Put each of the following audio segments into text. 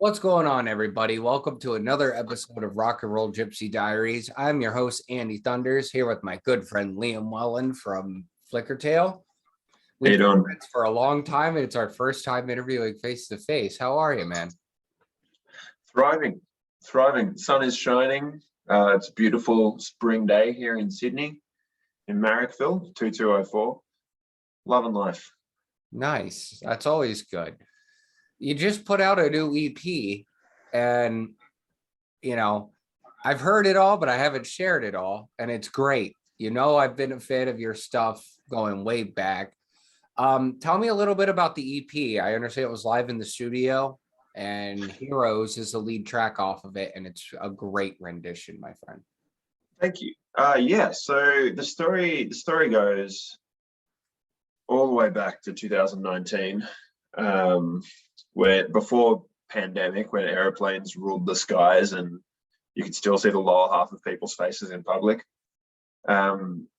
What's going on, everybody? Welcome to another episode of Rock and Roll Gypsy Diaries. I'm your host, Andy Thunders, here with my good friend Liam Whelan from Flickertail. We've been friends for a long time, and it's our first time interviewing face to face. How are you, man? Thriving. Sun is shining. It's a beautiful spring day here in Sydney, in Marrickville, 2204. Loving life. Nice. That's always good. You just put out a new EP, and I've heard it all, but I haven't shared it all, and it's great. I've been a fan of your stuff going way back. Tell me a little bit about the EP. I understand it was live in the studio, and Heroes is the lead track off of it, and it's a great rendition, my friend. Thank you. So the story goes all the way back to 2019. Where before pandemic, when airplanes ruled the skies and you could still see the lower half of people's faces in public. And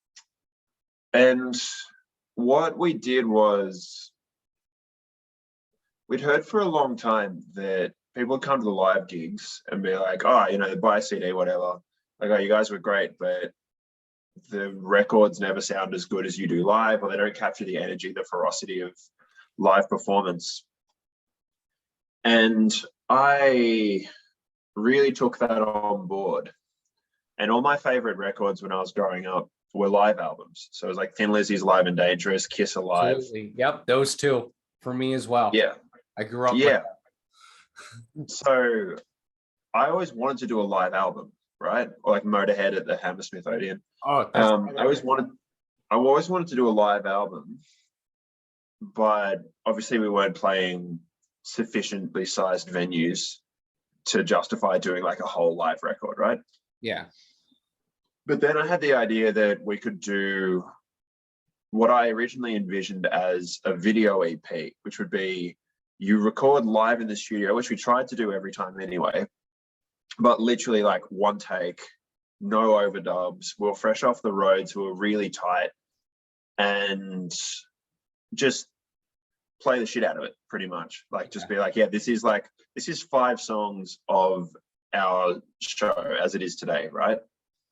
what we did was, we'd heard for a long time that people would come to the live gigs and be like, oh, buy a CD, whatever. Like, oh, you guys were great, but the records never sound as good as you do live, or they don't capture the energy, the ferocity of live performance. And I really took that on board. And all my favorite records when I was growing up were live albums. So it was like Thin Lizzy's Live and Dangerous, Kiss Alive. Absolutely. Yep, those two for me as well. Yeah. I grew up with that. So I always wanted to do a live album, right? Or like Motorhead at the Hammersmith Odeon. Oh, I always wanted to do a live album, but obviously we weren't playing sufficiently sized venues to justify doing like a whole live record, right? Yeah. But then I had the idea that we could do what I originally envisioned as a video EP, which would be you record live in the studio, which we tried to do every time anyway, but literally like one take, no overdubs. We were fresh off the roads, we were really tight, and just play the shit out of it, pretty much. Like, just be like, yeah, this is 5 songs of our show as it is today, right?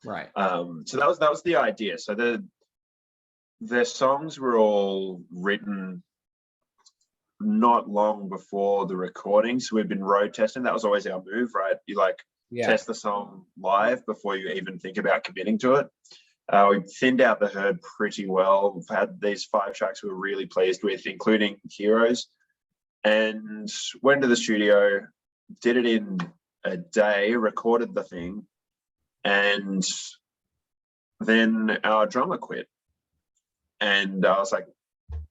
Right. So that was the idea. So the songs were all written not long before the recording. So we'd been road testing. That was always our move, right? You test the song live before you even think about committing to it. We thinned out the herd pretty well. We've had these 5 tracks we were really pleased with, including Heroes, and went to the studio, did it in a day, recorded the thing, and then our drummer quit. And I was like,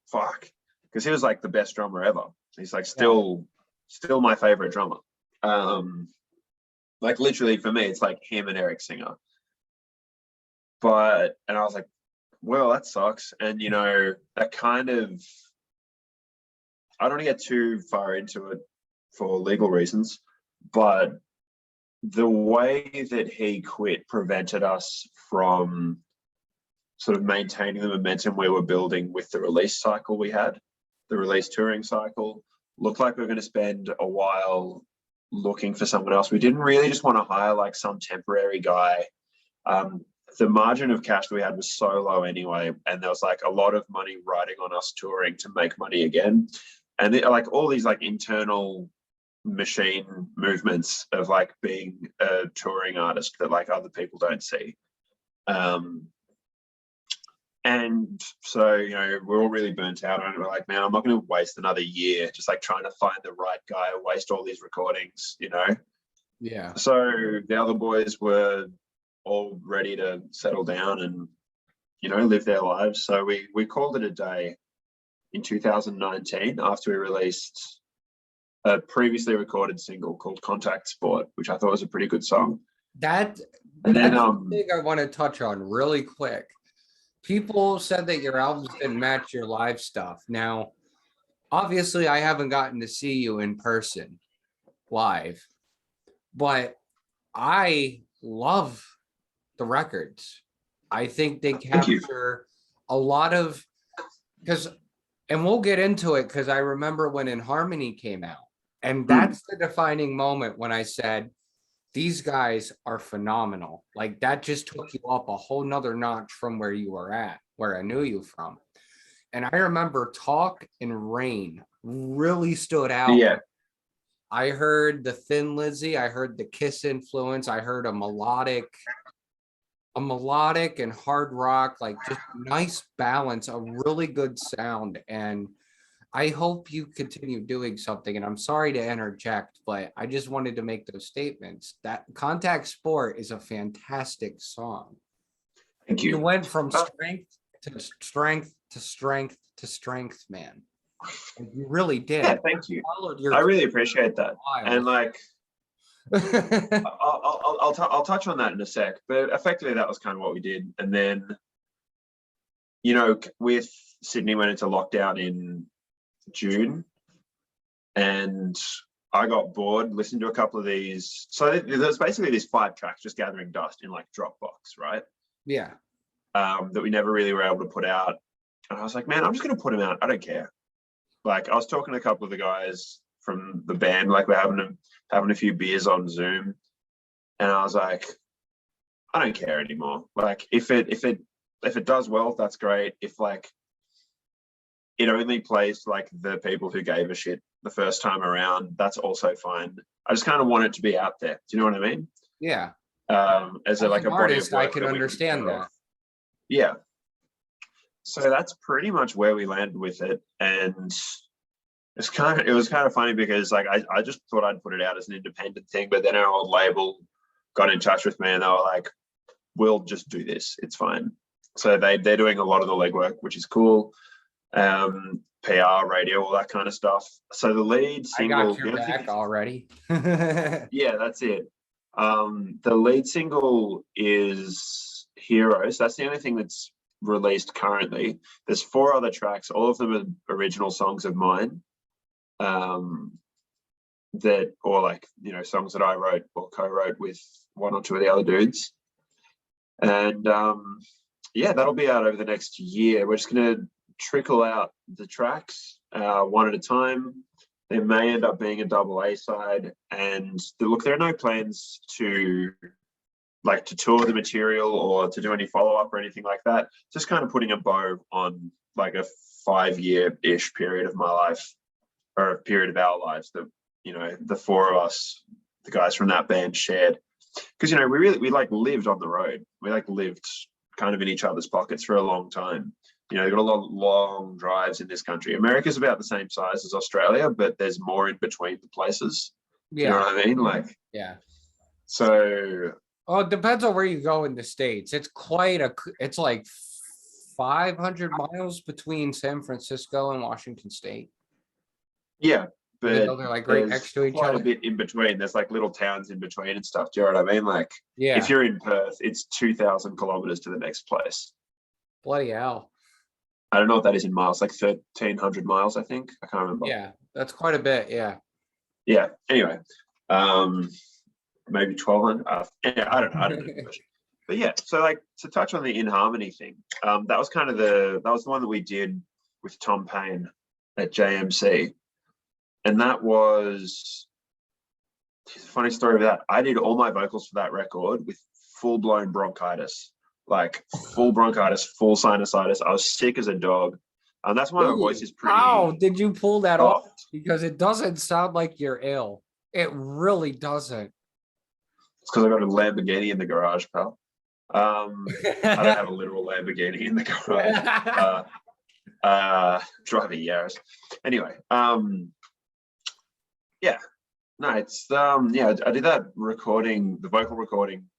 fuck, because he was like the best drummer ever. He's like still my favorite drummer. Like literally for me, it's like him and Eric Singer. And I was like, well, that sucks. And, that kind of, I don't want to get too far into it for legal reasons, but the way that he quit prevented us from sort of maintaining the momentum we were building with the release cycle we had. The release touring cycle looked like we were going to spend a while looking for someone else. We didn't really just want to hire like some temporary guy. The margin of cash that we had was so low anyway, and there was like a lot of money riding on us touring to make money again, and like all these like internal machine movements of like being a touring artist that like other people don't see. And so we're all really burnt out, and we're like, man, I'm not going to waste another year just like trying to find the right guy, waste all these recordings. Yeah. So the other boys were all ready to settle down and live their lives. So we called it a day in 2019 after we released a previously recorded single called Contact Sport, which I thought was a pretty good song. That's the thing I want to touch on really quick. People said that your albums didn't match your live stuff. Now, obviously I haven't gotten to see you in person live, but I love the records. I think they capture a lot of, and we'll get into it, because I remember when In Harmony came out, And that's the defining moment when I said, these guys are phenomenal. Like that just took you up a whole nother notch from where you were at, where I knew you from. And I remember Talk and Rain really stood out. Yeah. I heard the Thin Lizzy, I heard the Kiss influence, I heard a melodic and hard rock, like just nice balance, a really good sound. And I hope you continue doing something. And I'm sorry to interject, but I just wanted to make those statements. That Contact Sport is a fantastic song. Thank You you. went from strength to strength to strength to strength, man. And you really did. Yeah, thank you. Followed your I really appreciate that. And like, miles. I'll touch on that in a sec, but effectively that was kind of what we did. And then, you know, with Sydney went into lockdown in June, and I got bored, listened to a couple of these. So there's basically these 5 tracks just gathering dust in like Dropbox, right? Yeah. That we never really were able to put out. And I was like, man, I'm just going to put them out. I don't care. Like I was talking to a couple of the guys from the band, like we're having a few beers on Zoom. And I was like, I don't care anymore. Like if it does well, that's great. If like it only plays to like the people who gave a shit the first time around, that's also fine. I just kind of want it to be out there. Do you know what I mean? Yeah. As a, like an a body artist, of work I can that we understand go that. off. Yeah. So that's pretty much where we landed with it. And it was kind of funny because like I just thought I'd put it out as an independent thing, but then our old label got in touch with me and they were like, we'll just do this. It's fine. So they're doing a lot of the legwork, which is cool. PR, radio, all that kind of stuff. So the lead single, I got your back already. yeah, that's it. The lead single is Heroes. That's the only thing that's released currently. There's 4 other tracks. All of them are original songs of mine. That, or like, you know, songs that I wrote or co-wrote with 1 or 2 of the other dudes. And yeah, that'll be out over the next year. We're just going to trickle out the tracks 1 at a time. There may end up being a double A side. And look, there are no plans to tour the material or to do any follow-up or anything like that. Just kind of putting a bow on like a 5-year-ish period of my life, or a period of our lives that, you know, the 4 of us, the guys from that band, shared. Because, you know, we like lived on the road. We like lived kind of in each other's pockets for a long time. You know, they've got a lot of long drives in this country. America's about the same size as Australia, but there's more in between the places. Yeah. You know what I mean? Like, yeah. So. Oh, it depends on where you go in the States. It's like 500 miles between San Francisco and Washington State. Yeah, but they're like right next to each quite other. a bit in between. There's like little towns in between and stuff. Do you know what I mean? Like, yeah, if you're in Perth, it's 2,000 kilometers to the next place. Bloody hell. I don't know what that is in miles, like 1,300 miles, I think. I can't remember. Yeah, that's quite a bit. Yeah. Yeah. Anyway, maybe 1,200. Yeah, I don't know. But yeah, so like to touch on the In Harmony thing, that was the one that we did with Tom Payne at JMC. And that was a funny story of that. I did all my vocals for that record with full-blown bronchitis, like full bronchitis, full sinusitis. I was sick as a dog. And that's why my voice is pretty. How did you pull that off? Because it doesn't sound like you're ill. It really doesn't. It's because I got a Lamborghini in the garage, pal. I don't have a literal Lamborghini in the garage. Drive a Yaris. Anyway, yeah, no, it's yeah, I did that recording, the vocal recording,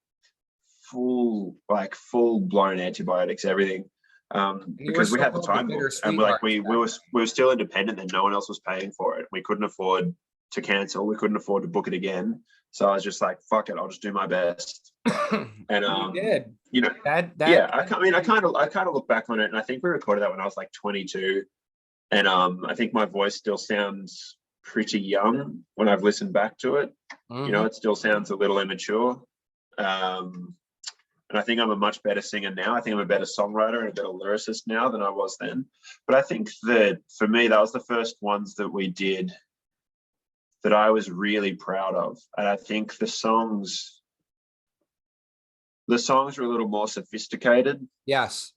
full blown antibiotics, everything, because we had the time booked, and we were still independent, and no one else was paying for it. We couldn't afford to cancel. We couldn't afford to book it again. So I was just like, fuck it, I'll just do my best. And you did. You know, yeah, I kind of look back on it, and I think we recorded that when I was like 22, and I think my voice still sounds pretty young when I've listened back to it. Mm-hmm. You know, it still sounds a little immature. And I think I'm a much better singer now. I think I'm a better songwriter and a better lyricist now than I was then. But I think that for me, that was the first ones that we did that I was really proud of. And I think the songs were a little more sophisticated Yes.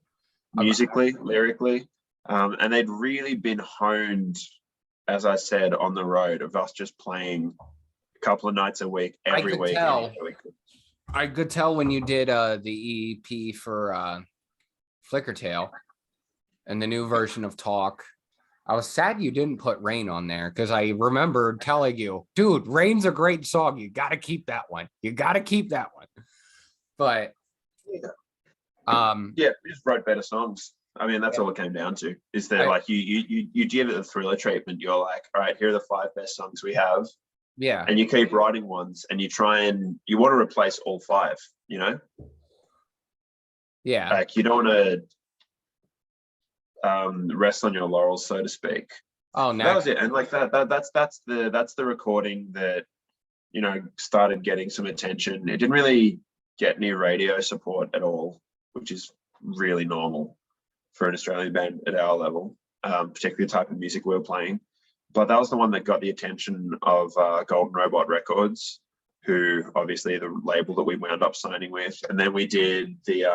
musically, lyrically. And they'd really been honed, as I said, on the road, of us just playing a couple of nights a week, every week. I could tell when you did the EP for Flickertail and the new version of Talk. I was sad you didn't put Rain on there because I remember telling you, dude, Rain's a great song. You got to keep that one. You got to keep that one. But yeah, we just wrote better songs. I mean, that's all it came down to, is that like you give it the Thriller treatment. You're like, all right, here are the 5 best songs we have. Yeah. And you keep writing ones and you want to replace all 5, you know? Yeah. Like you don't want to rest on your laurels, so to speak. Oh, no. That was it. And like that's the recording that, you know, started getting some attention. It didn't really get any radio support at all, which is really normal for an Australian band at our level, particularly the type of music we were playing. But that was the one that got the attention of Golden Robot Records, who obviously the label that we wound up signing with. And then we did the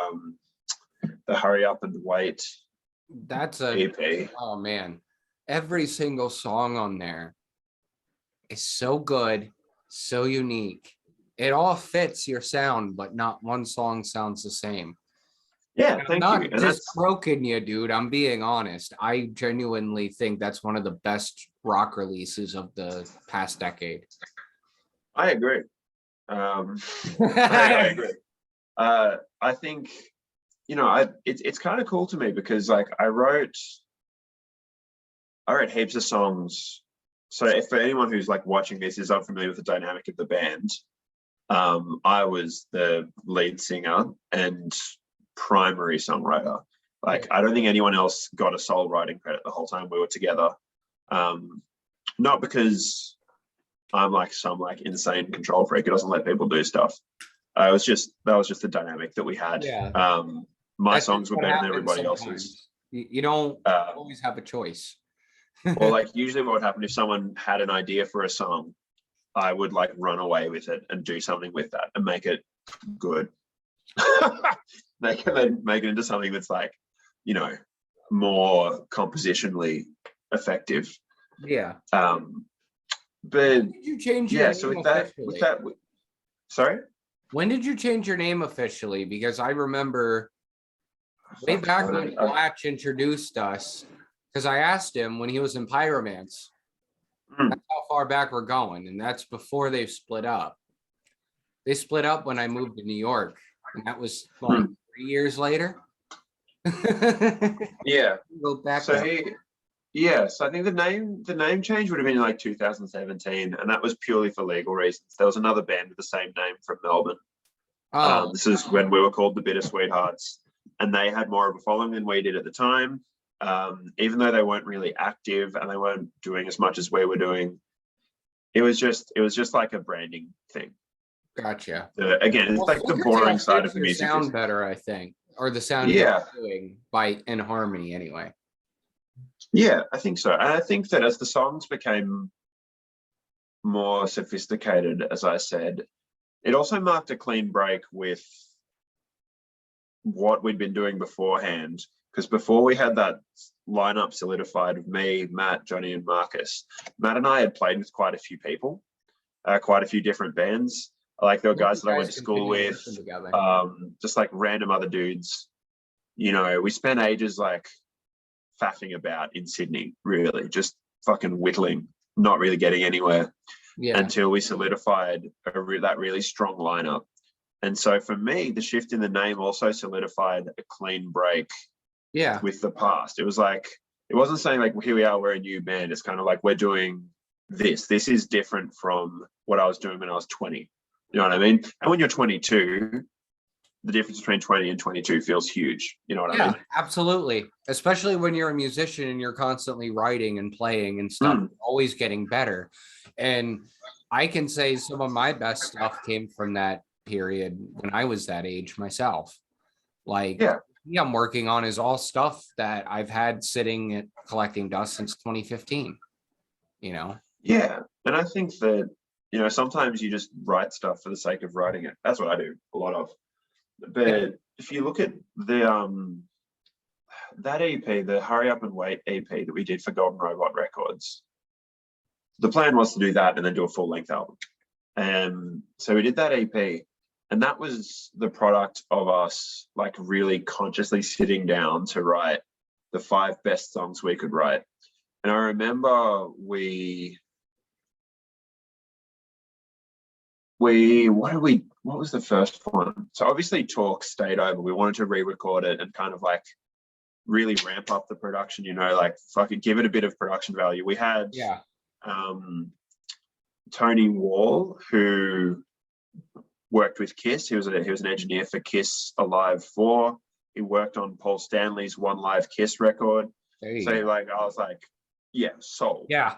Hurry Up and Wait. That's a EP. Oh man, every single song on there is so good, so unique. It all fits your sound, but not one song sounds the same. Yeah, thank you. I'm not just croaking you, dude. I'm being honest. I genuinely think that's one of the best rock releases of the past decade. I agree. I agree. I think, you know, it's kind of cool to me because like I wrote heaps of songs. So if for anyone who's like watching this is unfamiliar with the dynamic of the band, I was the lead singer and primary songwriter. Like I don't think anyone else got a sole writing credit the whole time we were together. Not because I'm like some like insane control freak who doesn't let people do stuff. That was just the dynamic that we had. Yeah. My songs were better than everybody else's. You don't always have a choice. Or like usually what would happen if someone had an idea for a song, I would like run away with it and do something with that and make it good. make it into something that's like, you know, more compositionally effective. Yeah. But when did you change your name so sorry? When did you change your name officially? Because I remember way back when Blatch introduced us, because I asked him when he was in Pyromance. That's how far back we're going, and that's before they've split up. They split up when I moved to New York, and that was like 3 years later. Yeah. Go back. So so I think the name change would have been in like 2017, and that was purely for legal reasons. There was another band with the same name from Melbourne. This is when we were called the Bitter Sweethearts, and they had more of a following than we did at the time. Even though they weren't really active and they weren't doing as much as we were doing, it was just like a branding thing. Gotcha. Again, it's like the boring side of music. Sound better, I think, or the sound you're doing in harmony anyway. Yeah, I think so. And I think that as the songs became more sophisticated, as I said, it also marked a clean break with what we'd been doing beforehand. Because before we had that lineup solidified of me, Matt, Johnny, and Marcus, Matt and I had played with quite a few people, quite a few different bands. Like there were guys that I went to school with, just like random other dudes. You know, we spent ages like faffing about in Sydney, really, just fucking whittling, not really getting anywhere until we solidified that really strong lineup. And so for me, the shift in the name also solidified a clean break with the past. It was like, it wasn't saying like, here we are, we're a new band. It's kind of like, we're doing this. This is different from what I was doing when I was 20. You know what I mean? And when you're 22, the difference between 20 and 22 feels huge. You know what I mean? Absolutely. Especially when you're a musician and you're constantly writing and playing and stuff, always getting better. And I can say some of my best stuff came from that period when I was that age myself. Like, I'm working on is all stuff that I've had sitting at collecting dust since 2015, you know? Yeah, and I think that, you know, sometimes you just write stuff for the sake of writing it. That's what I do a lot of. Yeah. But if you look at the that EP, the Hurry Up and Wait EP that we did for Golden Robot Records, the plan was to do that and then do a full length album. And so we did that EP, and that was the product of us like really consciously sitting down to write the 5 best songs we could write. And I remember what was the first one? So obviously Talk stayed over. We wanted to re-record it and kind of like really ramp up the production, you know, like fucking give it a bit of production value. We had Yeah. Tony Wall, who worked with Kiss. He was an engineer for Kiss Alive 4. He worked on Paul Stanley's One Live Kiss record. So like I was like, yeah, sold. Yeah.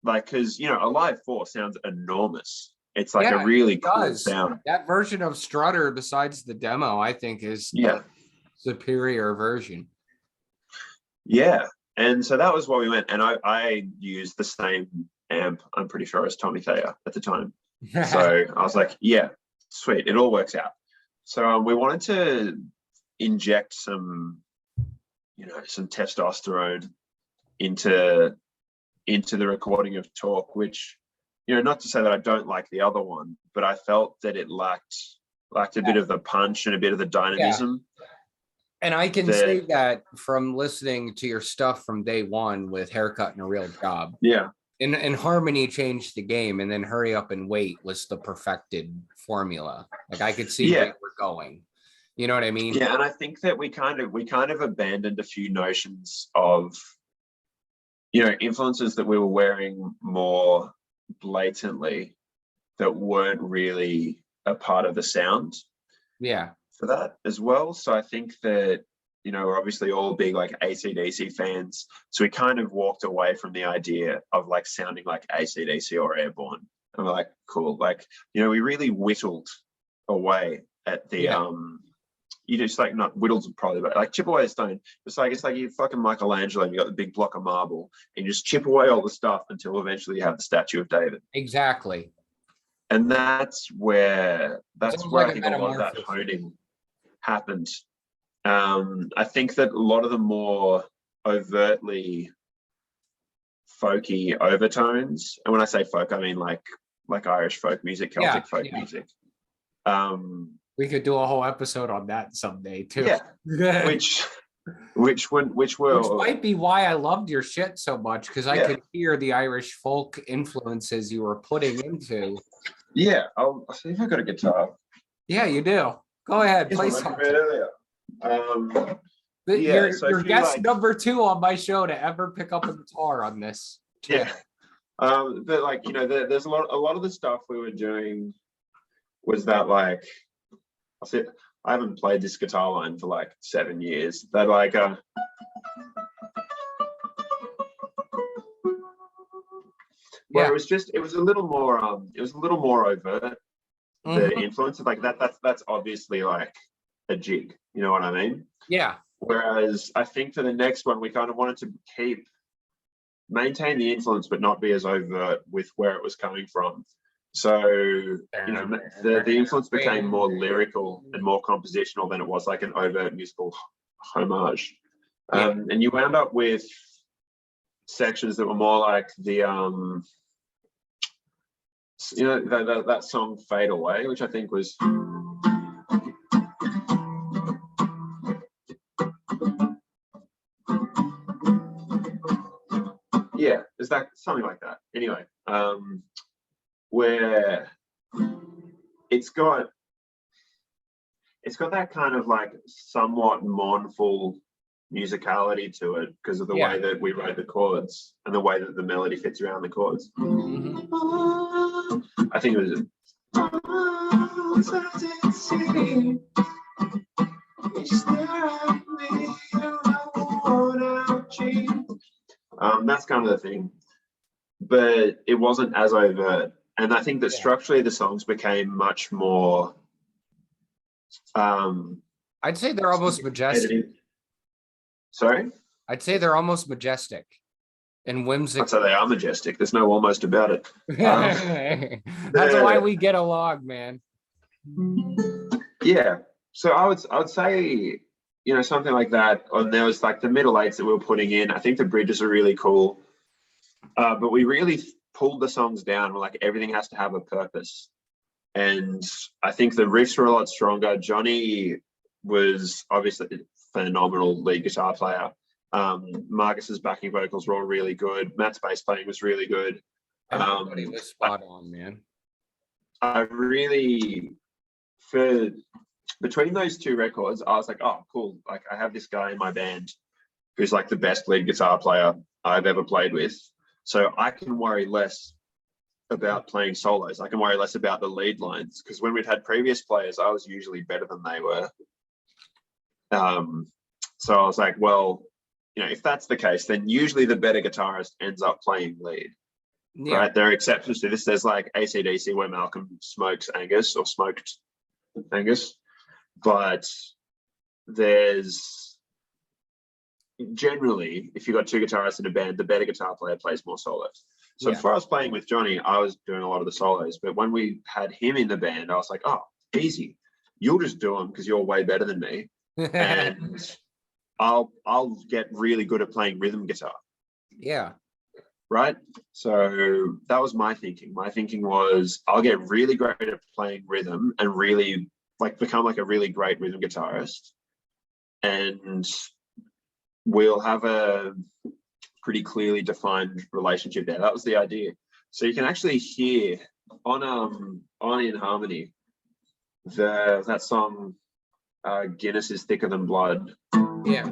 Like, because, you know, Alive 4 sounds enormous. It's like a really cool sound. That version of Strutter, besides the demo, I think is superior version. Yeah. And so that was what we went. And I used the same amp, I'm pretty sure, as Tommy Thayer at the time. So I was like, yeah, sweet. It all works out. So we wanted to inject some, you know, some testosterone into the recording of Talk, which, you know, not to say that I don't like the other one, but I felt that it lacked a bit of the punch and a bit of the dynamism. Yeah. And I can say that from listening to your stuff from day one with Haircut and a Real Job. Yeah. And Harmony changed the game, and then Hurry Up and Wait was the perfected formula. Like I could see where we're going. You know what I mean? Yeah, and I think that we kind of abandoned a few notions of, you know, influences that we were wearing more blatantly that weren't really a part of the sound. Yeah. For that as well. So I think that, you know, we're obviously all big like AC/DC fans. So we kind of walked away from the idea of like sounding like AC/DC or Airborne. And we're like, cool. Like, you know, we really whittled away at the you just like, not whittles probably, but like chip away a stone. It's like you fucking Michelangelo and you got the big block of marble and you just chip away all the stuff until eventually you have the statue of David. Exactly. And that's where I think a lot of that honing happened. I think that a lot of the more overtly folky overtones, and when I say folk, I mean like Irish folk music, Celtic folk music. We could do a whole episode on that someday too. Yeah. which might be why I loved your shit so much, because I could hear the Irish folk influences you were putting into. Yeah, I'll see if I got a guitar. Yeah, you do. Go ahead, play something. You're guest number 2 on my show to ever pick up a guitar on this. Yeah. But like, you know, there's a lot of the stuff we were doing was that like, I haven't played this guitar line for like 7 years. That like where it was a little more overt. The influence of like that's obviously like a jig, you know what I mean? Yeah. Whereas I think for the next one we kind of wanted to maintain the influence but not be as overt with where it was coming from. So, you know, the influence became more lyrical and more compositional than it was like an overt musical homage. And you wound up with sections that were more like the you know, that song Fade Away, which I think was is that something like that anyway, where it's got that kind of like somewhat mournful musicality to it because of the way that we wrote the chords and the way that the melody fits around the chords. I think it was that's kind of the thing, but it wasn't as overt. And I think that structurally the songs became much more I'd say they're almost majestic. Sorry? I'd say they're almost majestic. And I'd whimsical. say they are majestic. There's no almost about it. That's why we get along, man. Yeah. So I would say, something like that. And there was like the middle eights that we were putting in. I think the bridges are really cool. But we really pulled the songs down. Like everything has to have a purpose. And I think the riffs were a lot stronger. Johnny was obviously a phenomenal lead guitar player. Marcus's backing vocals were all really good. Matt's bass playing was really good. Everybody was spot on, man. I really, between those two records, I was like, oh, cool. Like I have this guy in my band who's like the best lead guitar player I've ever played with. So I can worry less about playing solos. I can worry less about the lead lines, because when we'd had previous players, I was usually better than they were. So I was like, well, if that's the case, then usually the better guitarist ends up playing lead. Yeah. Right? There are exceptions to this. There's like AC/DC where Malcolm smoked Angus, but there's generally, if you've got two guitarists in a band, the better guitar player plays more solos. So before I was playing with Johnny, I was doing a lot of the solos, but when we had him in the band, I was like, oh, easy. You'll just do them because you're way better than me. And I'll get really good at playing rhythm guitar. Yeah. Right. So that was my thinking. My thinking was I'll get really great at playing rhythm and really become like a really great rhythm guitarist. And we'll have a pretty clearly defined relationship there. That was the idea. So you can actually hear on In Harmony, that song, Guinness is Thicker Than Blood. Yeah.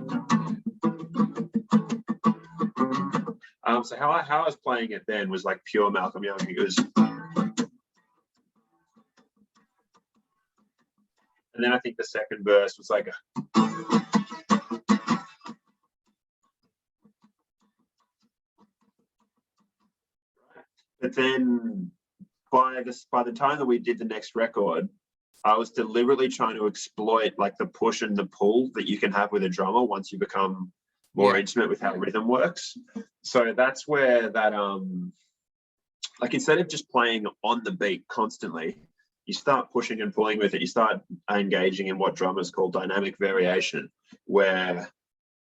So how I was playing it then was like pure Malcolm Young. It was, and then I think the second verse was like but then by the time that we did the next record, I was deliberately trying to exploit like the push and the pull that you can have with a drummer once you become more intimate with how rhythm works. So that's where that like instead of just playing on the beat constantly, you start pushing and pulling with it. You start engaging in what drummers call dynamic variation, where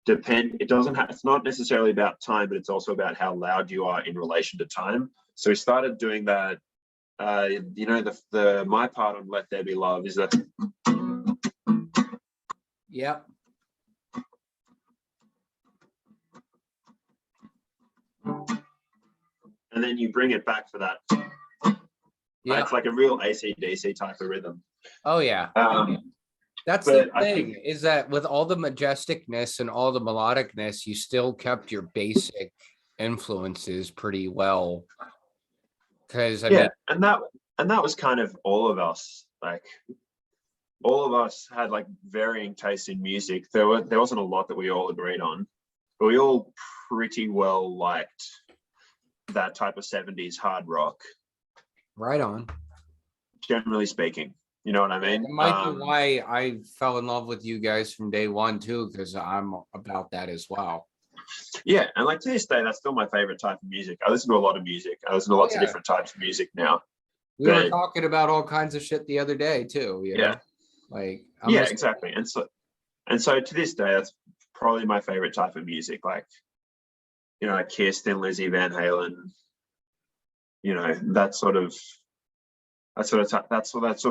it's not necessarily about time, but it's also about how loud you are in relation to time. So we started doing that. The my part on Let There Be Love is that. Yep. And then you bring it back for that. Yeah. It's like a real AC/DC type of rhythm. Oh yeah. That's the thing, is that with all the majesticness and all the melodicness, you still kept your basic influences pretty well. Because I mean, and that was kind of all of us. Like all of us had like varying tastes in music. There wasn't a lot that we all agreed on, but we all pretty well liked that type of 70s hard rock. Right on. Generally speaking, you know what I mean? It might be why I fell in love with you guys from day one too, because I'm about that as well. Yeah, and like to this day, that's still my favorite type of music. I listen to a lot of music. I listen to lots of different types of music now. We were talking about all kinds of shit the other day too. You know? Like exactly. And so to this day, that's probably my favorite type of music. Like, like Kirsten, Lizzie, Van Halen. That sort of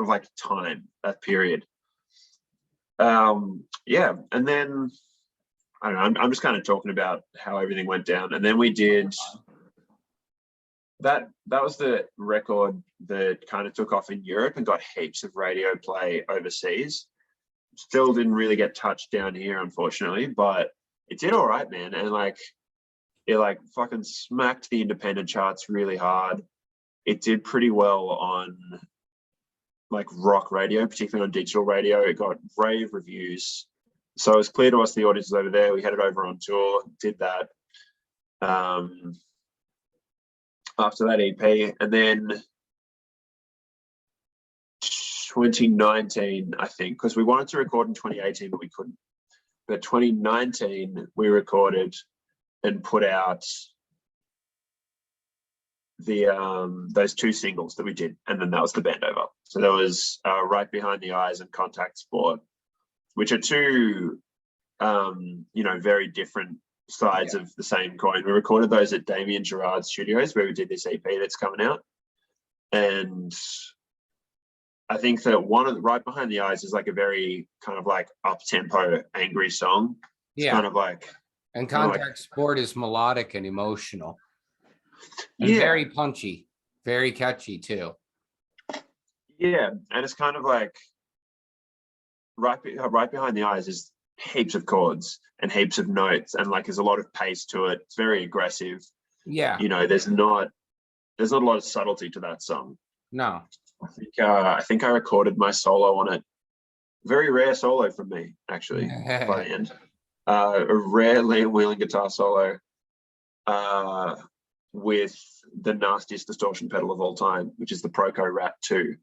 like time, that period. And then I don't know, I'm just kind of talking about how everything went down. And then we did that was the record that kind of took off in Europe and got heaps of radio play overseas. Still didn't really get touched down here, unfortunately, but it did all right, man. And it fucking smacked the independent charts really hard. It did pretty well on like rock radio, particularly on digital radio. It got rave reviews. So it was clear to us the audience was over there. We headed over on tour, did that. After that EP, and then 2019, I think, because we wanted to record in 2018, but we couldn't. But 2019, we recorded and put out those two singles that we did, and then that was the bend over. So there was Right Behind the Eyes and Contact Sport, which are two very different sides of the same coin. We recorded those at Damien Gerard's studios where we did this EP that's coming out. And I think that one of the Right Behind the Eyes is like a very kind of like up-tempo, angry song. It's kind of like, and Contact Sport is melodic and emotional. And very punchy, very catchy too. Yeah, and it's kind of like right Behind the Eyes is heaps of chords and heaps of notes, and like there's a lot of pace to it. It's very aggressive. Yeah, there's not a lot of subtlety to that song. No, I think I recorded my solo on it. Very rare solo from me, actually. By the end, a rare Whelan guitar solo, with the nastiest distortion pedal of all time, which is the Proco Rat 2.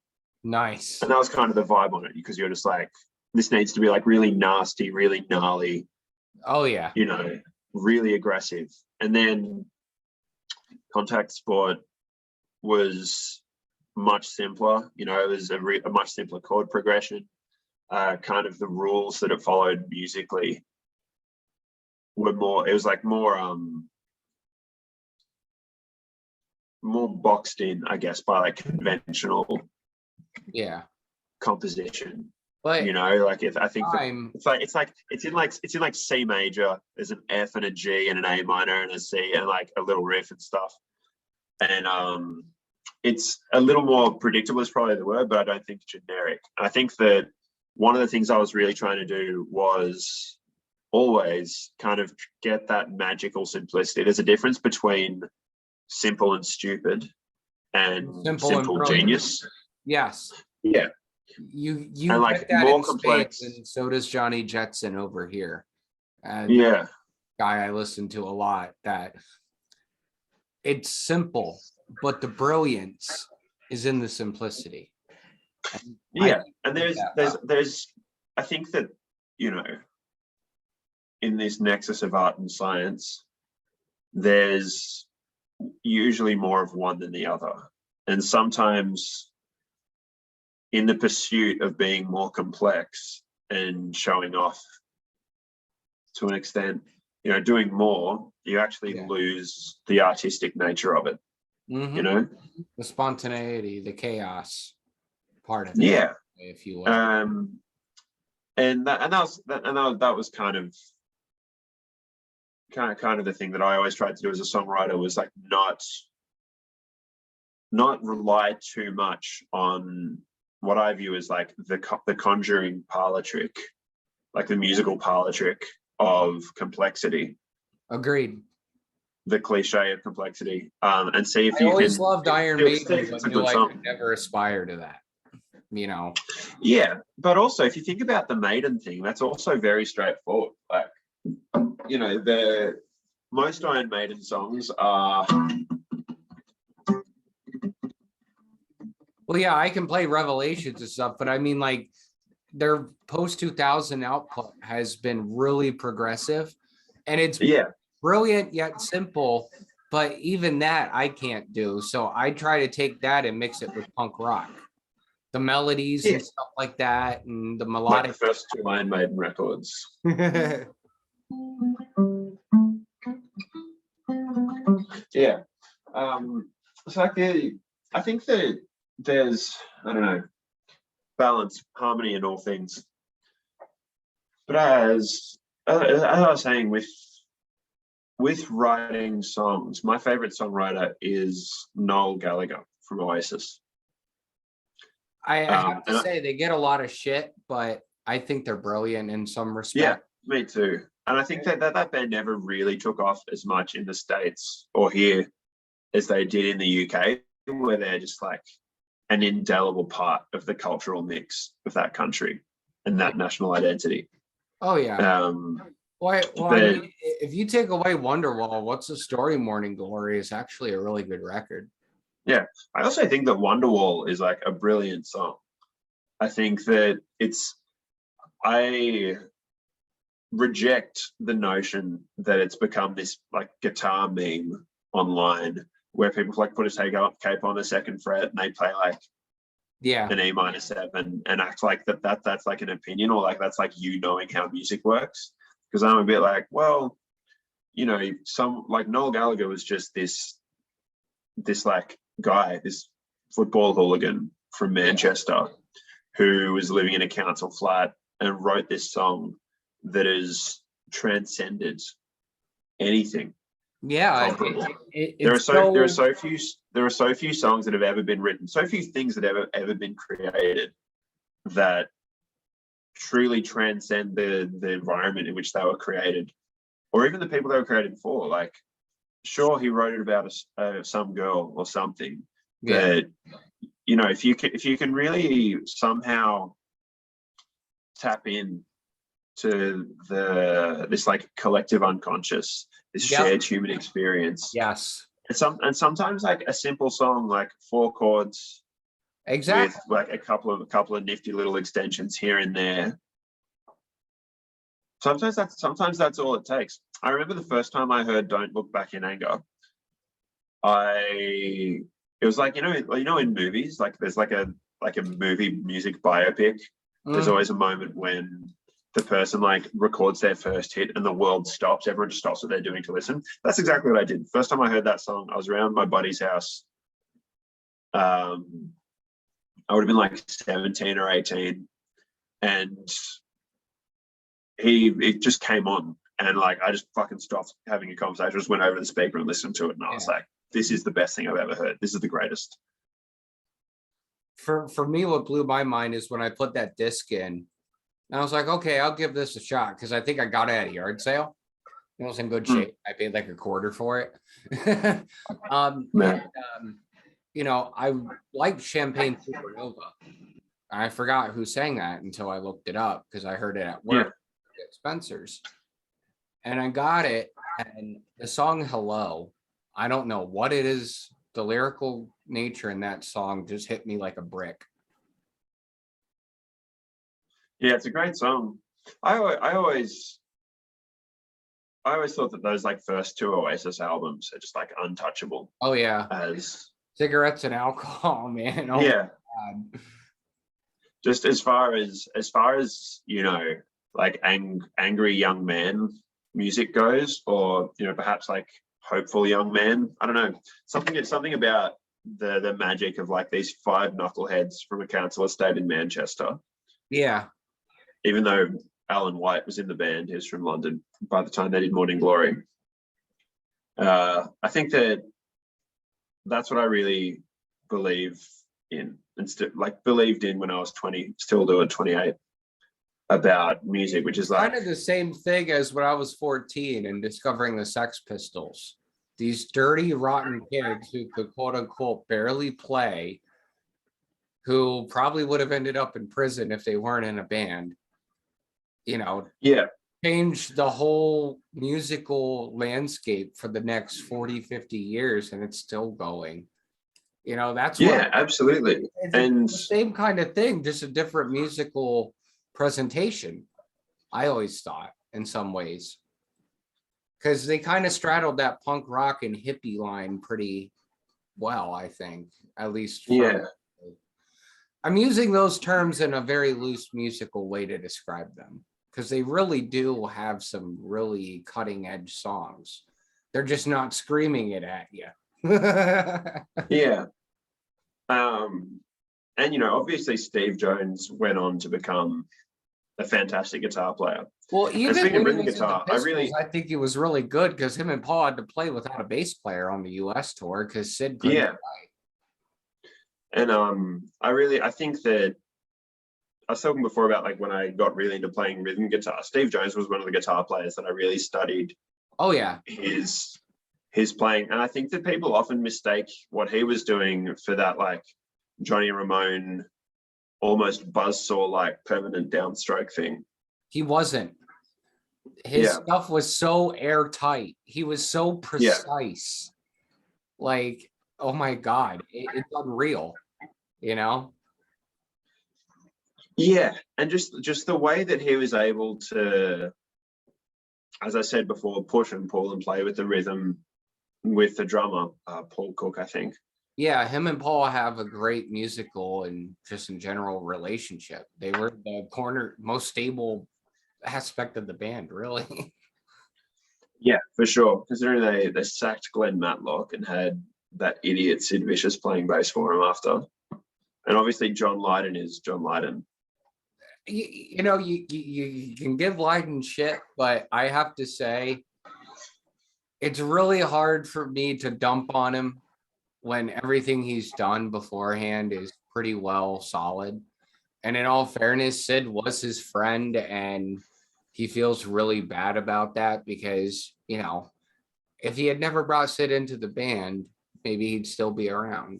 Nice. And that was kind of the vibe on it, because you're just like, this needs to be like really nasty, really gnarly. Oh yeah. Really aggressive. And then Contact Sport was much simpler. It was a much simpler chord progression. Kind of the rules that it followed musically were more, it was like more boxed in, I guess, by like conventional composition. But I think it's in like C major. There's an F and a G and an A minor and a C and like a little riff and stuff. And it's a little more predictable is probably the word, but I don't think generic. I think that one of the things I was really trying to do was always kind of get that magical simplicity. There's a difference between simple and stupid and simple genius. Yes. Yeah. You and like more complex, and so does Johnny Jetson over here. And guy I listen to a lot, that it's simple, but the brilliance is in the simplicity. And there's I think that in this nexus of art and science, there's usually more of one than the other, and sometimes in the pursuit of being more complex and showing off to an extent, doing more, you actually lose the artistic nature of it. The spontaneity, the chaos part of it, if you will. And that was kind of the thing that I always tried to do as a songwriter, was like not rely too much on what I view as like the conjuring parlor trick, like the musical parlor trick of complexity. Agreed. The cliche of complexity, and see if I always loved Iron Maiden, but knew I could never aspire to that. Yeah, but also if you think about the Maiden thing, that's also very straightforward. Like, the most Iron Maiden songs are. Well, yeah, I can play Revelations and stuff, but I mean, like, their post-2000 output has been really progressive, and it's brilliant yet simple, but even that I can't do. So I try to take that and mix it with punk rock. The melodies and stuff like that, and the melodic. Like the first two Iron Maiden records. It's like I think that there's, I don't know, balance, harmony in all things. But as I was saying, with writing songs, my favorite songwriter is Noel Gallagher from Oasis. I have to say they get a lot of shit, but I think they're brilliant in some respect. Yeah, me too. And I think that band never really took off as much in the States or here as they did in the UK, where they're just like an indelible part of the cultural mix of that country and that national identity. Oh yeah. I mean, if you take away Wonderwall, What's the Story, Morning Glory is actually a really good record. Yeah, I also think that Wonderwall is like a brilliant song. I think that I reject the notion that it's become this like guitar meme online where people like put a cape on the second fret and they play like Yeah. an E-7 and act like that's like an opinion, or like that's like you knowing how music works. Because I'm a bit like, well, you know, some like Noel Gallagher was just this like guy, this football hooligan from Manchester who was living in a council flat and wrote this song that has transcended anything Yeah. comparable. There It's are so few songs that have ever been written, so few things that have ever been created that truly transcend the environment in which they were created, or even the people they were created for. Like, sure, he wrote it about some girl or something, but you know, if you can really somehow tap in to this like collective unconscious, this shared human experience. Yes. And sometimes like a simple song, like 4 chords, exactly, with like a couple of nifty little extensions here and there. Sometimes that's all it takes. I remember the first time I heard "Don't Look Back in Anger." It was like, you know, in movies, like there's like a movie music biopic. There's always a moment when the person like records their first hit and the world stops. Everyone just stops what they're doing to listen. That's exactly what I did. First time I heard that song, I was around my buddy's house. I would have been like 17 or 18, and it just came on, and like I just fucking stopped having a conversation, just went over the speaker and listened to it, and I was like, this is the best thing I've ever heard. This is the greatest. For me, what blew my mind is when I put that disc in, and I was like, okay, I'll give this a shot, because I think I got it at a yard sale. It was in good shape. I paid like $1/4 for it. You know, I liked Champagne Supernova. I forgot who sang that until I looked it up, because I heard it at work at Spencer's. And I got it, and the song Hello, I don't know what it is. The lyrical nature in that song just hit me like a brick. Yeah, it's a great song. I always thought that those like first 2 Oasis albums are just like untouchable. Oh yeah, as cigarettes and alcohol, man. Oh, yeah. Just as far as you know, like angry young man music goes, or you know, perhaps like hopeful young man. I don't know, something about the magic of like these 5 knuckleheads from a council estate in Manchester. Yeah. Even though Alan White was in the band, he was from London by the time they did Morning Glory. I think that's what I really believe in, and believed in when I was 20, still do at 28, about music, which is like kind of the same thing as when I was 14 and discovering the Sex Pistols. These dirty, rotten kids who could quote unquote barely play, who probably would have ended up in prison if they weren't in a band, you know, changed the whole musical landscape for the next 40, 50 years, and it's still going. You know, that's absolutely. And the same kind of thing, just a different musical presentation, I always thought, in some ways, because they kind of straddled that punk rock and hippie line pretty well, I think, at least. I'm using those terms in a very loose musical way to describe them, because they really do have some really cutting edge songs. They're just not screaming it at you. And you know, obviously Steve Jones went on to become a fantastic guitar player. Well, even speaking of when he rhythm was guitar, in the Pistols, I think he was really good, because him and Paul had to play without a bass player on the US tour because Sid couldn't play. And I think that I was talking before about like when I got really into playing rhythm guitar, Steve Jones was one of the guitar players that I really studied. Oh yeah, his playing, and I think that people often mistake what he was doing for that like Johnny Ramone, almost buzzsaw like permanent downstroke thing. He wasn't. His stuff was so airtight. He was so precise. Like, oh my God, it's unreal, you know? Yeah, and just the way that he was able to, as I said before, push and pull and play with the rhythm with the drummer, Paul Cook, I think. Yeah, him and Paul have a great musical and just in general relationship. They were the most stable aspect of the band, really. Yeah, for sure. Considering they sacked Glenn Matlock and had that idiot Sid Vicious playing bass for him after. And obviously John Lydon is John Lydon. You can give Lydon shit, but I have to say, it's really hard for me to dump on him when everything he's done beforehand is pretty well solid. And in all fairness, Sid was his friend, and he feels really bad about that because, if he had never brought Sid into the band, maybe he'd still be around,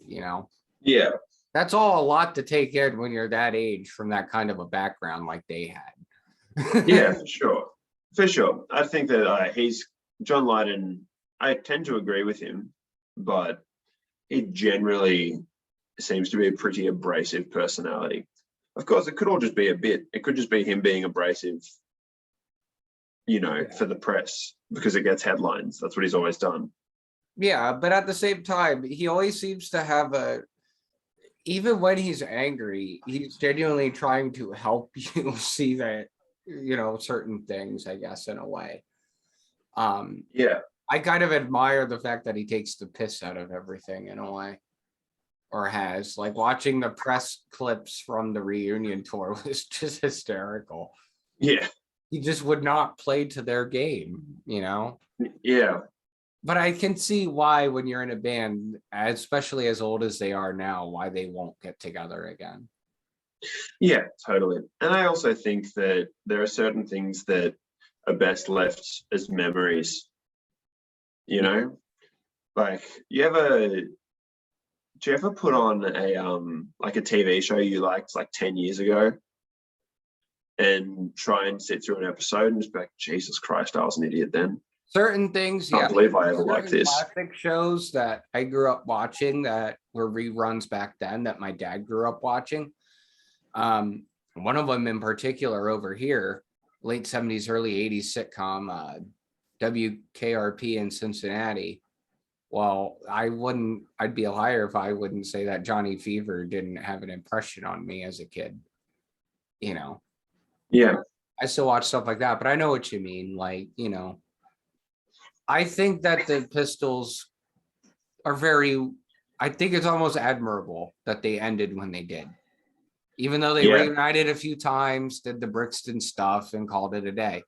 Yeah. That's all a lot to take in when you're that age from that kind of a background like they had. Yeah, for sure. For sure. I think that he's John Lydon. I tend to agree with him, but he generally seems to be a pretty abrasive personality. Of course, it could all just be a bit. It could just be him being abrasive, for the press because it gets headlines. That's what he's always done. Yeah, but at the same time, he always seems to have even when he's angry, he's genuinely trying to help you see that, certain things, I guess, in a way. Yeah. I kind of admire the fact that he takes the piss out of everything in a way, or has. Like watching the press clips from the reunion tour was just hysterical. Yeah. He just would not play to their game, Yeah. But I can see why when you're in a band, especially as old as they are now, why they won't get together again. Yeah, totally. And I also think that there are certain things that are best left as memories. Like do you ever put on a TV show you liked like 10 years ago and try and sit through an episode and just be like, Jesus Christ, I was an idiot then. Certain things, I can't believe I ever liked this. Classic shows that I grew up watching that were reruns back then that my dad grew up watching. One of them in particular over here, late 70s, early 80s sitcom, WKRP in Cincinnati. Well, I'd be a liar if I wouldn't say that Johnny Fever didn't have an impression on me as a kid. Yeah. I still watch stuff like that, but I know what you mean. Like, I think that the Pistols are I think it's almost admirable that they ended when they did. Even though they reunited a few times, did the Brixton stuff and called it a day.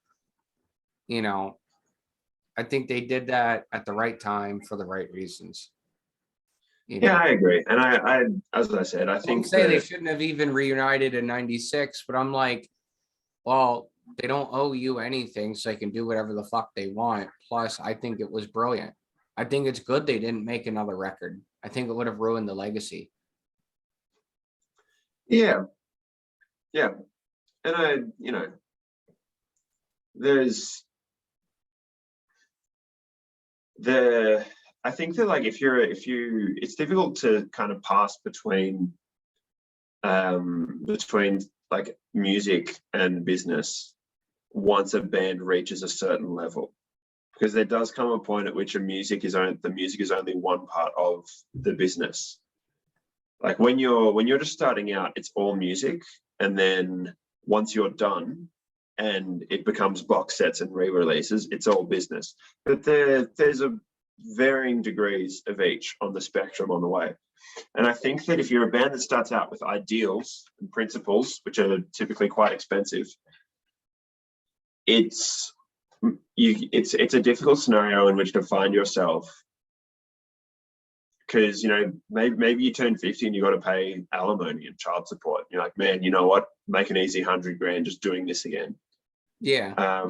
I think they did that at the right time for the right reasons. Yeah, I agree. And I as I said, I think they shouldn't have even reunited in 96, but I'm like, well, they don't owe you anything, so they can do whatever the fuck they want. Plus, I think it was brilliant. I think it's good they didn't make another record. I think it would have ruined the legacy. Yeah. Yeah. And I think that like it's difficult to kind of pass between like music and business once a band reaches a certain level, because there does come a point at which the music is only one part of the business. Like when you're just starting out, it's all music, and then once you're done and it becomes box sets and re-releases, it's all business. But there's a varying degrees of each on the spectrum on the way. And I think that if you're a band that starts out with ideals and principles, which are typically quite expensive, it's a difficult scenario in which to find yourself, because maybe you turn 50 and you got to pay alimony and child support. You're like, man, you know what? Make an easy $100,000 just doing this again. Yeah.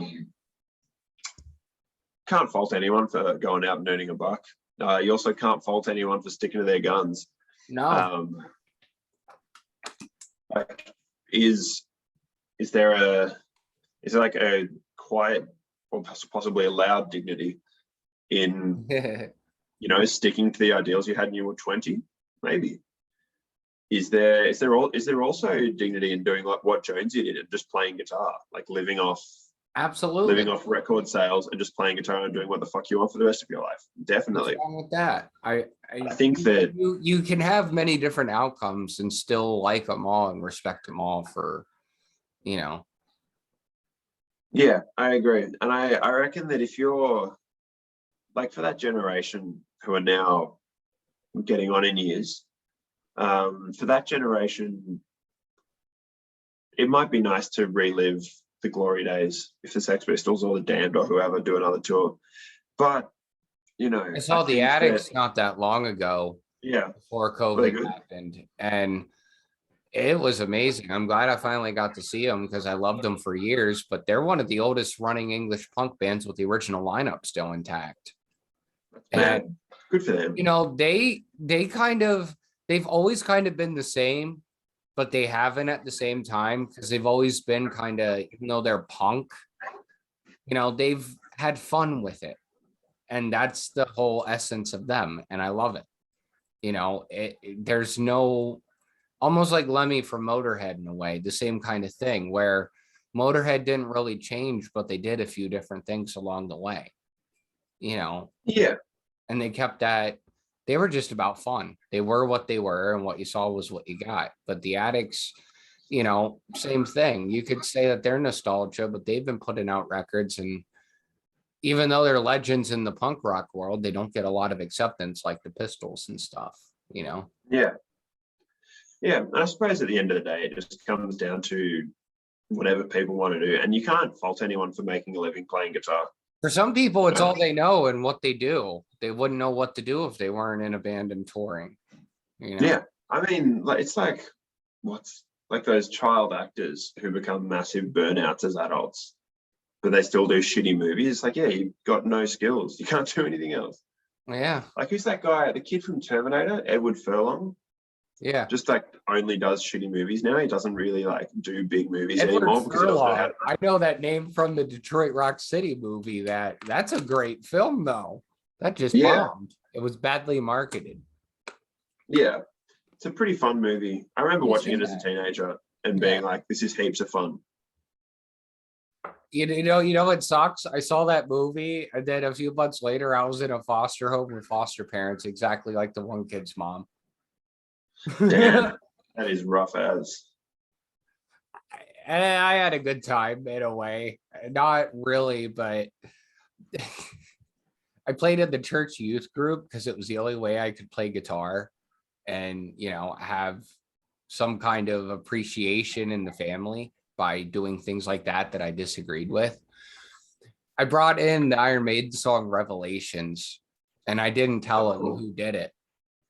Can't fault anyone for going out and earning a buck. You also can't fault anyone for sticking to their guns. No. Like, is there like a quiet or possibly a loud dignity in sticking to the ideals you had when you were 20? Maybe. Is there also dignity in doing like what Jonesy did and just playing guitar, like living off Absolutely. living off record sales and just playing guitar and doing what the fuck you want for the rest of your life. What's Definitely. wrong with that? I think that, You can have many different outcomes and still like them all and respect them all for, you know. yeah, I agree. And I reckon that if you're like for that generation who are now getting on in years, for that generation, it might be nice to relive the glory days if the Sex Pistols or the Damned or whoever do another tour. But you know, I saw the think Addicts that, not that long ago yeah, before really COVID good. happened, and it was amazing. I'm glad I finally got to see them because I loved them for years, but they're one of the oldest running English punk bands with the original lineup still intact. And Good for them. you know, they've always kind of been the same, but they haven't at the same time because they've always been kind of, even though they're punk, you know, they've had fun with it. And that's the whole essence of them. And I love it. You know, there's no, almost like Lemmy from Motorhead in a way, the same kind of thing where Motorhead didn't really change, but they did a few different things along the way, you know, Yeah, and they kept that. They were just about fun. They were what they were, and what you saw was what you got. But the Addicts, you know, same thing. You could say that they're nostalgia, but they've been putting out records, and even though they're legends in the punk rock world, they don't get a lot of acceptance like the Pistols and stuff, you know? yeah, yeah. And I suppose at the end of the day, it just comes down to whatever people want to do, and you can't fault anyone for making a living playing guitar. For some people, it's all they know and what they do. They wouldn't know what to do if they weren't in a band and touring, you know? Yeah, I mean, like it's like what's like those child actors who become massive burnouts as adults, but they still do shitty movies. Like, yeah, you've got no skills. You can't do anything else. Yeah. Like, who's that guy? The kid from Terminator, Edward Furlong, Yeah. just like only does shitty movies now. He doesn't really like do big movies Edward anymore because he doesn't know how Furlong. I know that name from the Detroit Rock City movie. That's a great film, though. That just Yeah. bombed. It was badly marketed. Yeah, it's a pretty fun movie. I remember Who's watching in it as a that? teenager and Yeah. being like, this is heaps of fun. You know what sucks? I saw that movie, and then a few months later, I was in a foster home with foster parents, exactly like the one kid's mom. Damn, that is rough as. And I had a good time in a way. Not really, but I played in the church youth group because it was the only way I could play guitar and, you know, have some kind of appreciation in the family by doing things like that I disagreed with. I brought in the Iron Maiden song Revelations, and I didn't tell him who did it.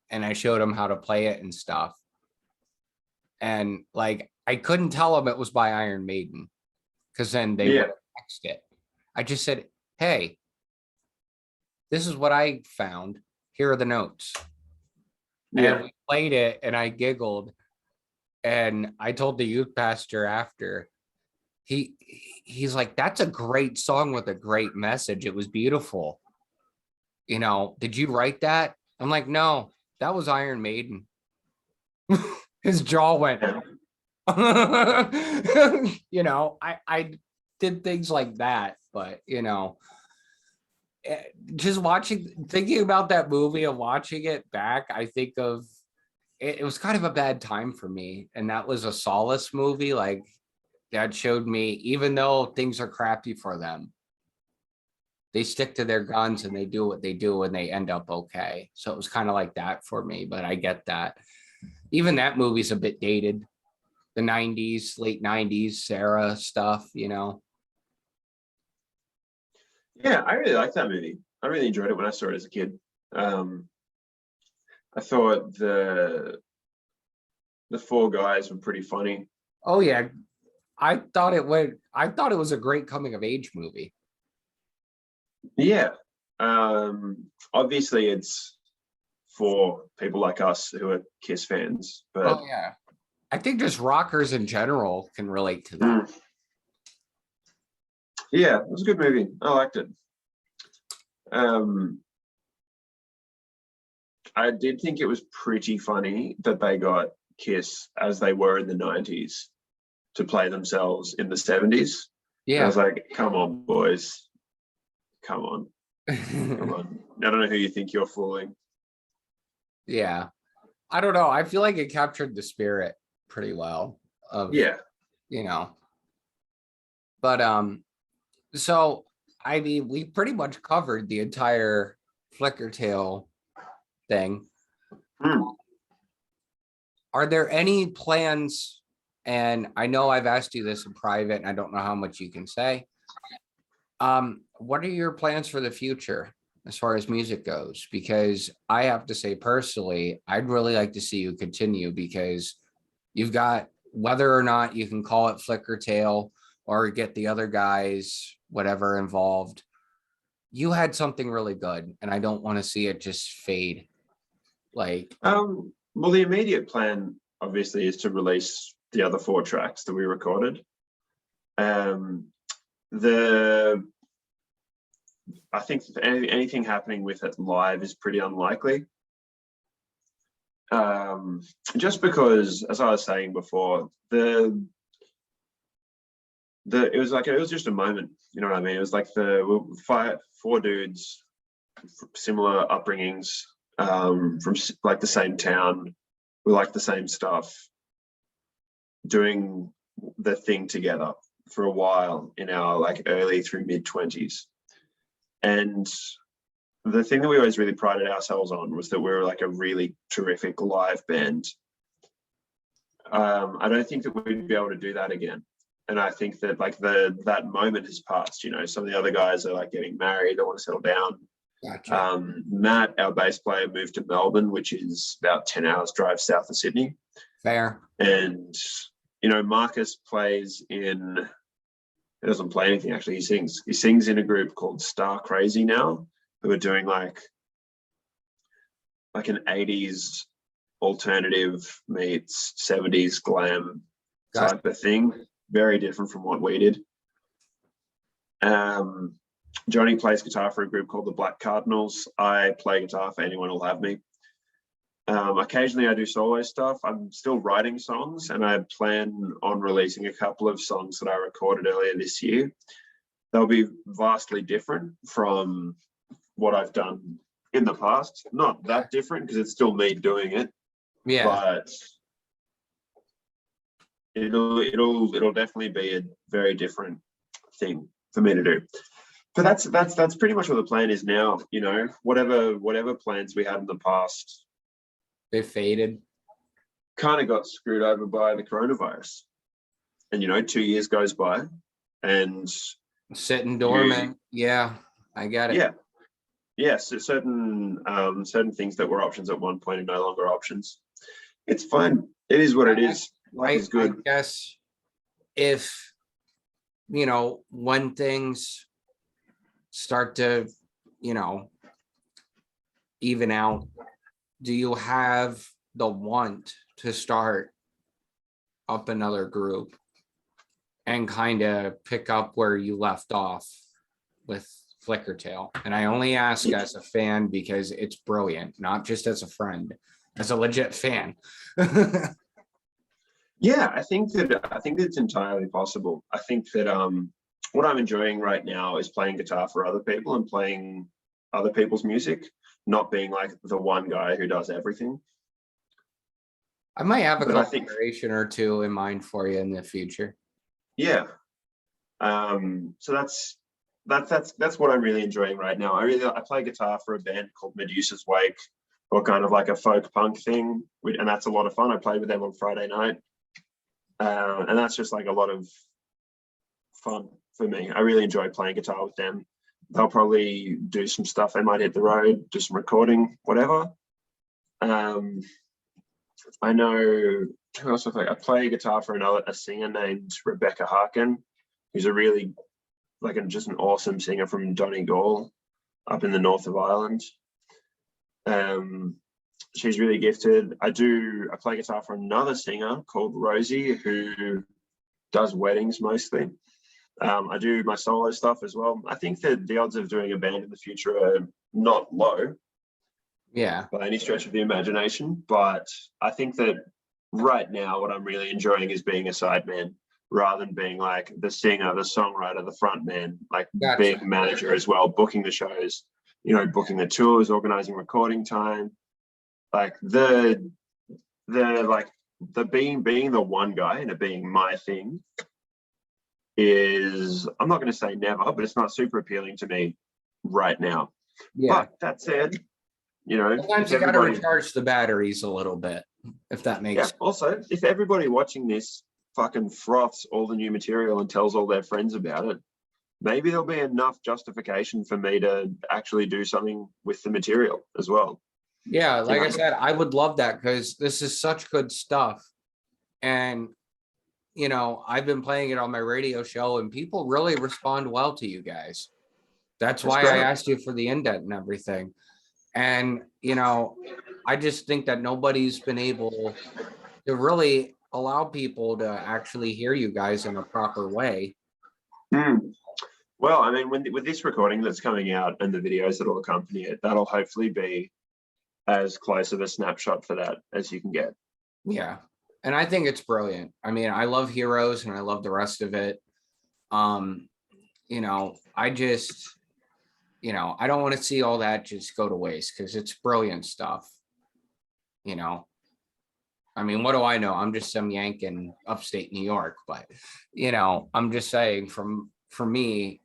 And I showed him how to play it and stuff. And like, I couldn't tell him it was by Iron Maiden because then they would have texted it. I just said, hey, this is what I found. Here are the notes. Yeah. And we played it and I giggled. And I told the youth pastor after, he's like, that's a great song with a great message. It was beautiful. You know, did you write that? I'm like, no, that was Iron Maiden. His jaw went. You know, I did things like that, but you know, just thinking about that movie and watching it back, I think of it was kind of a bad time for me. And that was a solace movie. Like that showed me, even though things are crappy for them, they stick to their guns and they do what they do and they end up okay. So it was kind of like that for me, but I get that. Even that movie's a bit dated. The 90s, late 90s, Sarah stuff, you know. Yeah, I really liked that movie. I really enjoyed it when I saw it as a kid. I thought the four guys were pretty funny. Oh yeah. I thought it was a great coming of age movie. Yeah. Obviously it's for people like us who are Kiss fans, but Oh yeah. I think just rockers in general can relate to that. Yeah, it was a good movie. I liked it. I did think it was pretty funny that they got Kiss as they were in the 90s to play themselves in the 70s. And I Yeah. was like, come on, boys. Come on. Come on. I don't know who you think you're fooling. Yeah. I don't know. I feel like it captured the spirit pretty well of, Yeah. you know, but so I mean, we pretty much covered the entire Flickertail thing. Hmm. Are there any plans? And I know I've asked you this in private, and I don't know how much you can say. What are your plans for the future as far as music goes? Because I have to say personally, I'd really like to see you continue because you've got, whether or not you can call it Flickertail or get the other guys, whatever, involved, you had something really good, and I don't want to see it just fade. Like, Well, the immediate plan obviously is to release the other 4 tracks that we recorded. I think anything happening with it live is pretty unlikely. Just because, as I was saying before, it was just a moment, you know what I mean? It was like the 4 dudes, similar upbringings, from like the same town, we like the same stuff, doing the thing together for a while in our like early through mid-20s. And the thing that we always really prided ourselves on was that we were like a really terrific live band. I don't think that we'd be able to do that again. And I think that like that moment has passed. You know, some of the other guys are like getting married, they want to settle down. gotcha. Matt, our bass player, moved to Melbourne, which is about 10 hours drive south of Sydney. Fair. And, you know, Marcus plays in, he doesn't play anything actually, he sings. He sings in a group called Star Crazy now, who are doing like an 80s alternative meets 70s glam Gotcha. type of thing. Very different from what we did. Johnny plays guitar for a group called the Black Cardinals. I play guitar for Anyone Will Have Me. Occasionally I do solo stuff. I'm still writing songs, and I plan on releasing a couple of songs that I recorded earlier this year. They'll be vastly different from what I've done in the past. Not that different because it's still me doing it, Yeah. but it'll definitely be a very different thing for me to do. But that's pretty much what the plan is now. You know, whatever plans we had in the past They faded. kind of got screwed over by the coronavirus. And you know, 2 years goes by, and Sitting dormant. Yeah, I get it. So certain things that were options at one point are no longer options. It's fine. It is what it is. Life is good. I guess if, you know, when things start to, you know, even out, do you have the want to start up another group and kind of pick up where you left off with Flickertail? And I only ask as a fan because it's brilliant, not just as a friend, as a legit fan. Yeah, I think that it's entirely possible. I think that what I'm enjoying right now is playing guitar for other people and playing other people's music, not being like the one guy who does everything. I might have a But I think, collaboration or two in mind for you in the future. yeah. So that's what I'm really enjoying right now. I play guitar for a band called Medusa's Wake, or kind of like a folk punk thing, and that's a lot of fun. I played with them on Friday night, and that's just like a lot of fun for me. I really enjoy playing guitar with them. They'll probably do some stuff. They might hit the road, do some recording, whatever. I know who else I play guitar for a singer named Rebecca Harkin, who's a really just an awesome singer from Donegal up in the north of Ireland. She's really gifted. I play guitar for another singer called Rosie, who does weddings mostly. I do my solo stuff as well. I think that the odds of doing a band in the future are not low. Yeah. By any stretch of the imagination. But I think that right now what I'm really enjoying is being a sideman. rather than being like the singer, the songwriter, the front man, like Gotcha. being a manager as well, booking the shows, you know, booking the tours, organizing recording time, like the being the one guy and it being my thing is, I'm not going to say never, but it's not super appealing to me right now. Yeah. But that said, you know, Sometimes you got to recharge the batteries a little bit, if that makes sense. Also, if everybody watching this fucking froths all the new material and tells all their friends about it, maybe there'll be enough justification for me to actually do something with the material as well. Yeah, like I said, I would love that because this is such good stuff. And, you know, I've been playing it on my radio show and people really respond well to you guys. That's why I asked you for the indent and everything. And, you know, I just think that nobody's been able to really allow people to actually hear you guys in a proper way. Well, I mean, with this recording that's coming out and the videos that will accompany it, that'll hopefully be as close of a snapshot for that as you can get. Yeah. And I think it's brilliant. I mean, I love Heroes and I love the rest of it. You know, I just, you know, I don't want to see all that just go to waste because it's brilliant stuff. You know, I mean, what do I know? I'm just some Yank in upstate New York, but, you know, I'm just saying for me,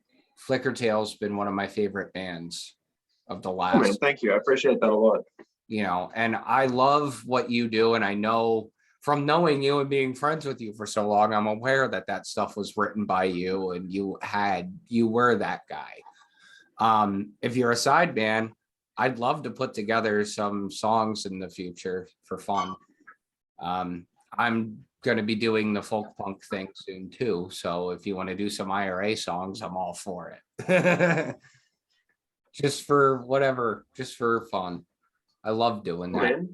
Flickertail's been one of my favorite bands of the last. Oh, man, thank you. I appreciate that a lot. You know, and I love what you do. And I know from knowing you and being friends with you for so long, I'm aware that that stuff was written by you and you were that guy. If you're a side band, I'd love to put together some songs in the future for fun. I'm going to be doing the folk punk thing soon too. So if you want to do some IRA songs, I'm all for it. Just for whatever, just for fun. I love doing that.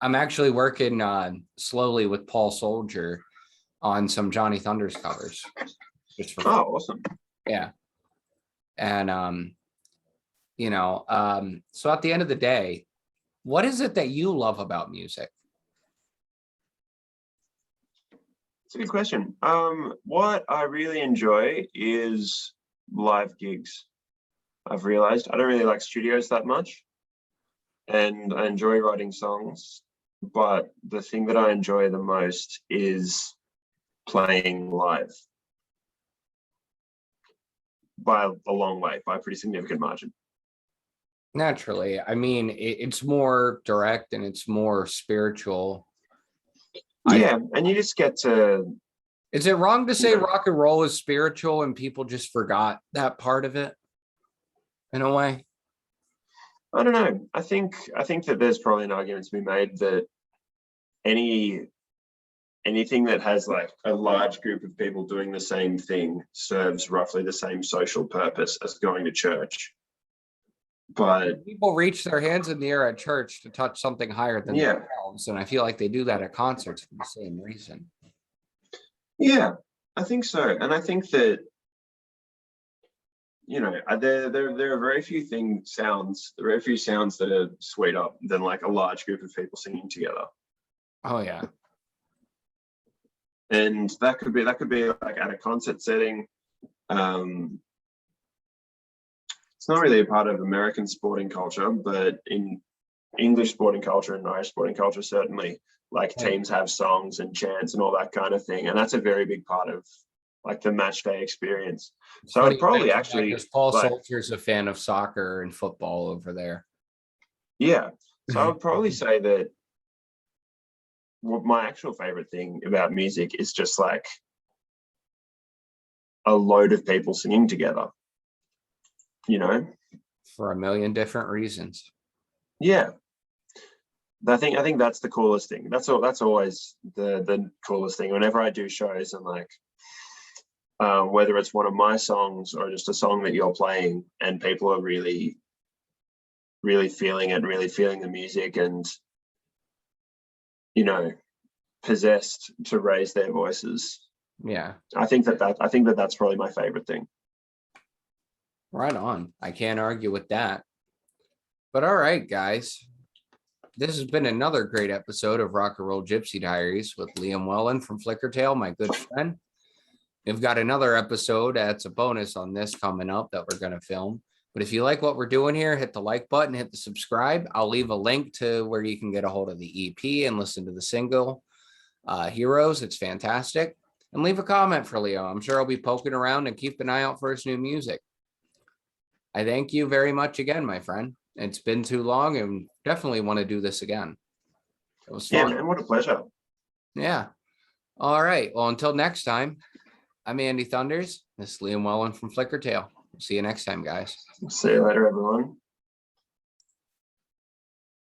I'm actually working slowly with Paul Soldier on some Johnny Thunders covers. Just for fun. Awesome. Yeah. And you know, so at the end of the day, what is it that you love about music? It's a good question. What I really enjoy is live gigs. I've realized I don't really like studios that much, and I enjoy writing songs, but the thing that I enjoy the most is playing live by a long way, by a pretty significant margin. Naturally, I mean, it's more direct and it's more spiritual. Yeah, and you just get to. Is it wrong to say rock and roll is spiritual and people just forgot that part of it in a way? I don't know. I think that there's probably an argument to be made that anything that has like a large group of people doing the same thing serves roughly the same social purpose as going to church. But people reach their hands in the air at church to touch something higher than themselves, and I feel like they do that at concerts for the same reason. Yeah, I think so, and I think that, you know, there are very few sounds that are sweeter than like a large group of people singing together. Oh yeah, and that could be like at a concert setting. It's not really a part of American sporting culture, but in English sporting culture and Irish sporting culture, certainly, like teams have songs and chants and all that kind of thing. And that's a very big part of like the match day experience. So I'd probably actually, Paul Soldiers a fan of soccer and football over there. Yeah. So I would probably say that what my actual favorite thing about music is just like a load of people singing together, you know, for a million different reasons. Yeah. I think that's the coolest thing. That's always the coolest thing. Whenever I do shows and like, whether it's one of my songs or just a song that you're playing and people are really, really feeling it, really feeling the music and, you know, possessed to raise their voices. Yeah. I think that's probably my favorite thing. Right on. I can't argue with that. But all right, guys. This has been another great episode of Rock and Roll Gypsy Diaries with Liam Whelan from Flickertail, my good friend. We've got another episode that's a bonus on this coming up that we're going to film. But if you like what we're doing here, hit the like button, hit the subscribe. I'll leave a link to where you can get a hold of the EP and listen to the single Heroes. It's fantastic. And leave a comment for Leo. I'm sure I'll be poking around and keep an eye out for his new music. I thank you very much again, my friend. It's been too long and definitely want to do this again. It was fun. Yeah, man, what a pleasure. Yeah. All right. Well, until next time, I'm Andy Thunders. This is Liam Whelan from Flickertail. See you next time, guys. See you later, everyone.